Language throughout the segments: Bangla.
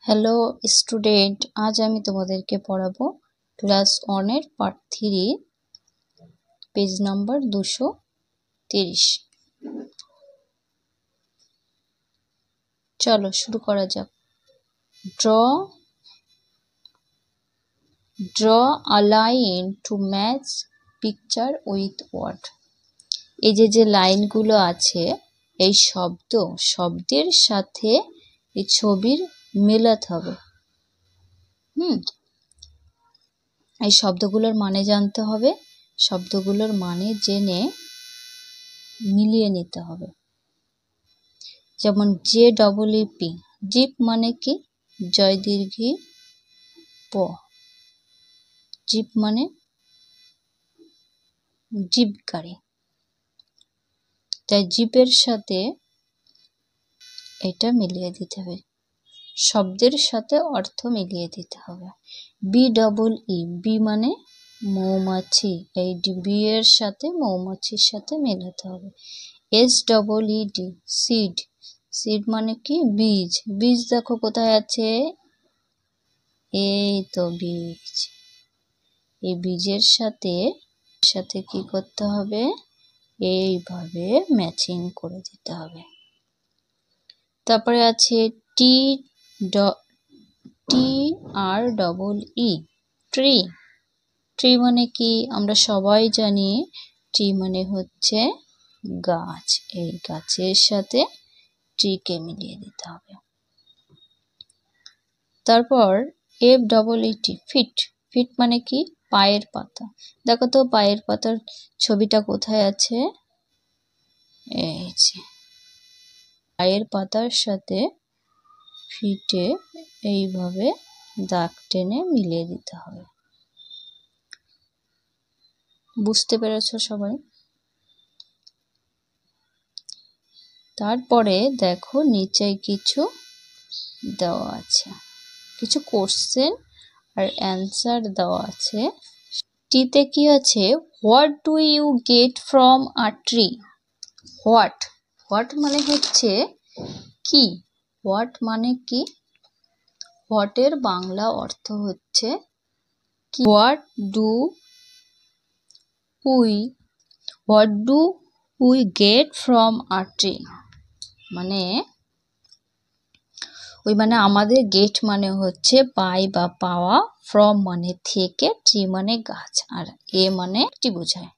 হ্যালো স্টুডেন্ট, আজ আমি তোমাদেরকে পড়াবো ক্লাস 1 এর পার্ট 3 পেজ নাম্বার 230। চলো শুরু করা যাক। Draw a line to match picture with word. এই যে লাইনগুলো আছে, এই শব্দের সাথে এই ছবির মেলাতে হবে। এই শব্দগুলোর মানে জানতে হবে, শব্দগুলোর মানে জেনে মিলিয়ে নিতে হবে। যেমন JEEP, জিপ মানে কি? জয় দীর্ঘী প। জিপ মানে জিপ গাড়ি, তাই জিপের সাথে এটা মিলিয়ে দিতে হবে, শব্দের সাথে অর্থ মিলিয়ে দিতে হবে। BEE, বি মানে মৌমাছি, এই বি এর সাথে মৌমাছির সাথে মেলাতে হবে। SEED, সিড, সিড মানে কি? বীজ। বীজ দেখো কোথায় আছে? এই তো বীজ। এই বীজের সাথে কি করতে হবে? এইভাবে ম্যাচিং করে দিতে হবে। তারপরে আছে TREE, ট্রি। ট্রি মানে কি? আমরা সবাই জানি ট্রি মানে হচ্ছে গাছ। এই গাছের সাথে ট্রিকে মিলিয়ে দিতে হবে। তারপর FEET, ফিট। ফিট মানে কি? পায়ের পাতা। দেখো তো পায়ের পাতার ছবিটা কোথায় আছে? এই যে পায়ের পাতার সাথে ফিটে এইভাবে দাগ টেনে মিলিয়ে দিতে হবে। বুঝতে পেরেছো সবাই? তারপরে দেখো নিচে কিছু দেওয়া আছে, কিছু কোশ্চেন আর অ্যান্সার দেওয়া আছে। টিতে কি আছে? What do you get from a tree? What মানে হচ্ছে কি? হোয়াট মানে কি? হোয়াটের বাংলা অর্থ হচ্ছে কি? What do we get from a tree মানে আমাদের গেট মানে হচ্ছে পাই বা পাওয়া, ফ্রম মানে থেকে, ট্রি মানে গাছ, আর এ মানে একটি বোঝায়,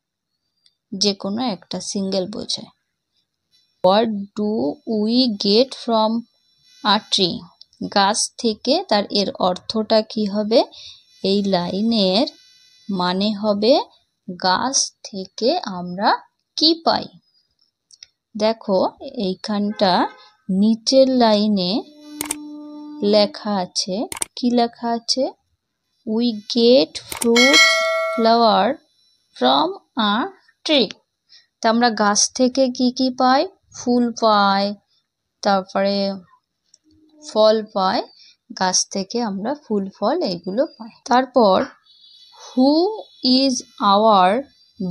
যে কোনো একটা সিঙ্গেল বোঝায়। What do we get from a tree, গাছ থেকে। তার এর অর্থটা কি হবে? এই লাইনের মানে হবে গাছ থেকে আমরা কি পাই। দেখো এইখানটা নিচের লাইনে লেখা আছে, কি লেখা আছে? We get fruit flower from a tree. তা আমরা গাছ থেকে কি পাই? ফুল পাই, তারপরে ফল পাই। গাছ থেকে আমরা ফুল ফল এইগুলো পাই। তারপর who is our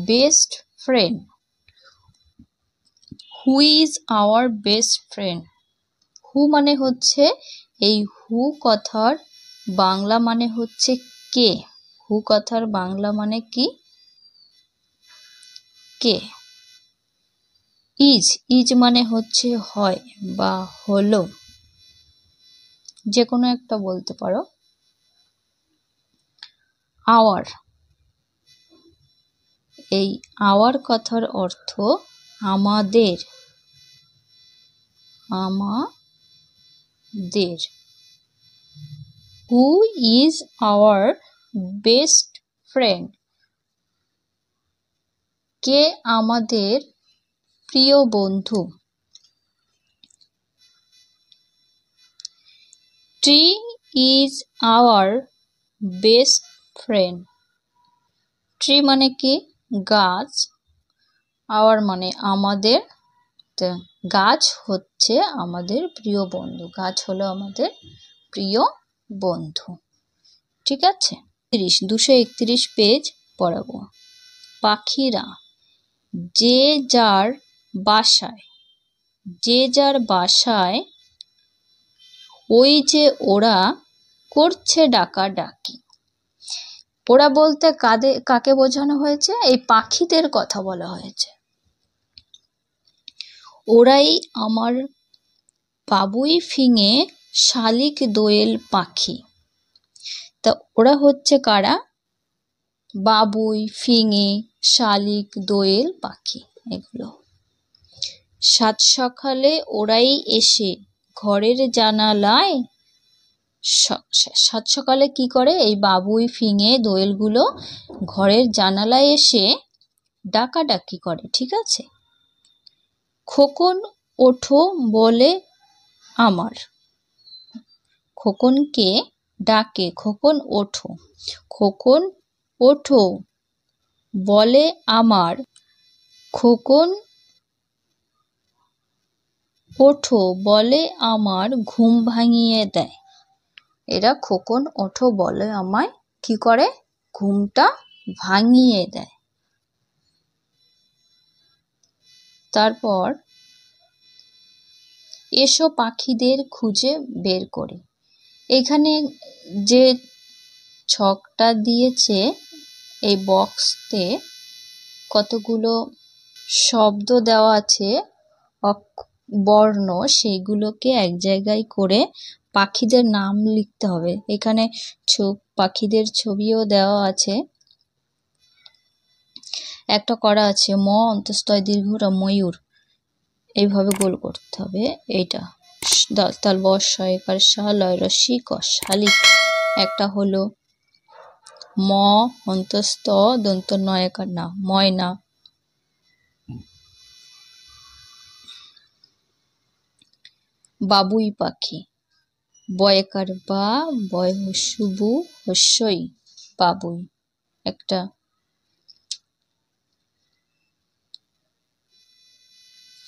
best friend? Who is our best friend? Who মানে হচ্ছে, এই হু কথার বাংলা মানে হচ্ছে কে। হু কথার বাংলা মানে কি? কে। ইজ মানে হচ্ছে হয় বা হলো, যে কোনো একটা বলতে পারো। আওয়ার, এই আওয়ার কথার অর্থ আমাদের। Who is our best friend? কে আমাদের প্রিয় বন্ধু? Tree is our best friend. Tree মানে কি? গাছ। আওয়ার মানে আমাদের, গাছ হচ্ছে আমাদের প্রিয় বন্ধু। গাছ হলো আমাদের প্রিয় বন্ধু। ঠিক আছে? 231 পেজ পড়াবো। পাখিরা যে যার বাসায় ওই যে ওরা করছে ডাকাডাকি। ওরা বলতে কাকে বোঝানো হয়েছে? এই পাখিদের কথা বলা হয়েছে। ওরাই আমার বাবুই ফিঙে শালিক দোয়েল পাখি। তা ওরা হচ্ছে কারা? বাবুই, ফিঙে, শালিক, দোয়েল পাখি এগুলো। সাত সকালে ওরাই এসে ঘরের জানালায়, সাত সকালে কি করে? এই বাবুই, ফিঙে, দোয়েলগুলো ঘরের জানালায় এসে ডাকাডাকি করে, ঠিক আছে? খোকন ওঠো বলে আমার, খোকনকে ডাকে, খোকন ওঠো, খোকন ওঠো বলে আমার, খোকন ওঠো বলে আমার ঘুম ভাঙিয়ে দেয়। এরা খোকন ওঠো বলে আমায় কি করে? ঘুমটা ভাঙিয়ে দেয়। তারপর এসো পাখিদের খুঁজে বের করে। এখানে যে ছকটা দিয়েছে এই বক্সতে কতগুলো শব্দ দেওয়া আছে, বর্ণ, সেইগুলোকে এক জায়গায় করে পাখিদের নাম লিখতে হবে। এখানে পাখিদের ছবিও দেওয়া আছে, একটা করা আছে ম অন্তস্তয় দীর্ঘরা ময়ূর, এইভাবে গোল করতে হবে। এইটা তাল বর্ষয়কার শালয় রসি ক শালিক। একটা হলো ম অন্তস্থ দন্ত নয়কার না ময়না। বাবুই পাখি, বয়কার বা, বয় হস্যবু হস্যই বাবুই। একটা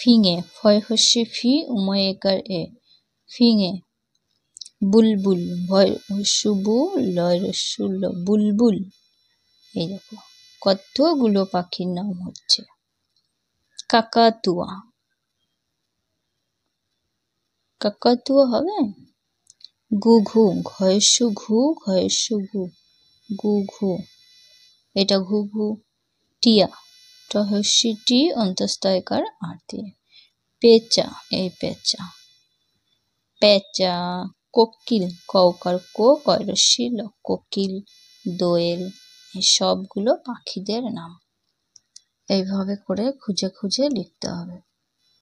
ফিঙে, ফয় হস্যি ফি উময়কার এ, ফিঙে। বুলবুল, ভয় হস্যবু লয় রস্যুল বুলবুল। এই দেখো কতগুলো পাখির নাম হচ্ছে। কাকাতুয়া, কাকাতুয়া হবে। ঘুঘু, ঘয়স্যু ঘু ঘয়স্যু ঘু, ঘুঘু। এটা ঘুঘু। টিয়া, টহস্যি টি অন্তস্তয়কার আর দিয়ে। পেঁচা, এই পেঁচা। পেঁচা। কোকিল, কৌকার কো কয়রস্যি ল কোকিল, দোয়েল। এই সবগুলো পাখিদের নাম। এইভাবে করে খুঁজে খুঁজে লিখতে হবে।